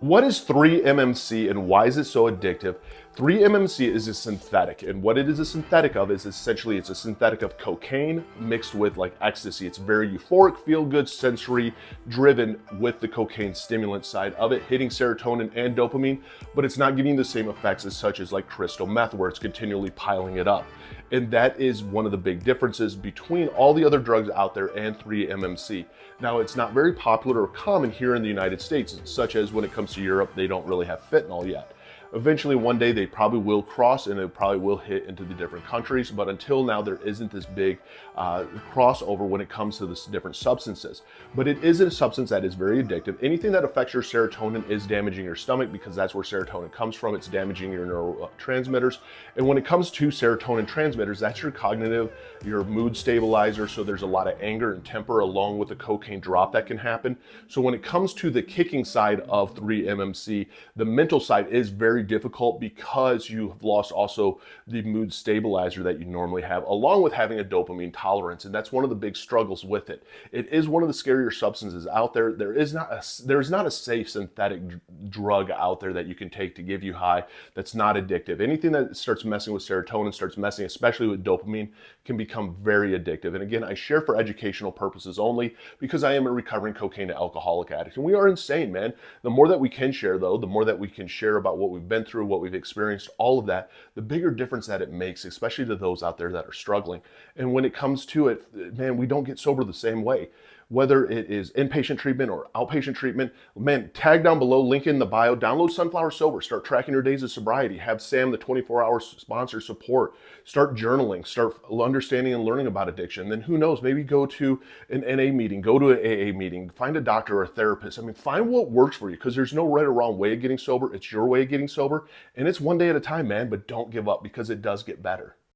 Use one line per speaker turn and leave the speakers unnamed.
What is 3-MMC and why is it so addictive? 3-MMC is a synthetic, and what it is a synthetic of is essentially it's a synthetic of cocaine mixed with like ecstasy. It's very euphoric, feel good, sensory driven with the cocaine stimulant side of it, hitting serotonin and dopamine, but it's not giving the same effects as such as like crystal meth where it's continually piling it up. And that is one of the big differences between all the other drugs out there and 3-MMC. Now, it's not very popular or common here in the United States, such as when it comes to Europe, they don't really have fentanyl yet. Eventually, one day they probably will cross and it probably will hit into the different countries. But until now, there isn't this big crossover when it comes to this different substances. But it is a substance that is very addictive. Anything that affects your serotonin is damaging your stomach because that's where serotonin comes from. It's damaging your neurotransmitters. And when it comes to serotonin transmitters, that's your cognitive, your mood stabilizer. So there's a lot of anger and temper along with the cocaine drop that can happen. So when it comes to the kicking side of 3-MMC, the mental side is very difficult because you have lost also the mood stabilizer that you normally have, along with having a dopamine tolerance. And that's one of the big struggles with it. It is one of the scarier substances out there. There is not a safe synthetic drug out there that you can take to give you high that's not addictive. Anything that starts messing with serotonin, starts messing especially with dopamine, can become very addictive. And again, I share for educational purposes only because I am a recovering cocaine and alcoholic addict. And we are insane, man. The more that we can share though, the more that we can share about what we've been through, what we've experienced, all of that, the bigger difference that it makes, especially to those out there that are struggling. And when it comes to it, man, we don't get sober the same way. Whether it is inpatient treatment or outpatient treatment, man, tag down below, link in the bio, download Sunflower Sober, start tracking your days of sobriety, have Sam, the 24-hour sponsor, support, start journaling, start understanding and learning about addiction. Then who knows, maybe go to an NA meeting, go to an AA meeting, find a doctor or a therapist. I mean, find what works for you because there's no right or wrong way of getting sober. It's your way of getting sober and it's one day at a time, man, but don't give up because it does get better.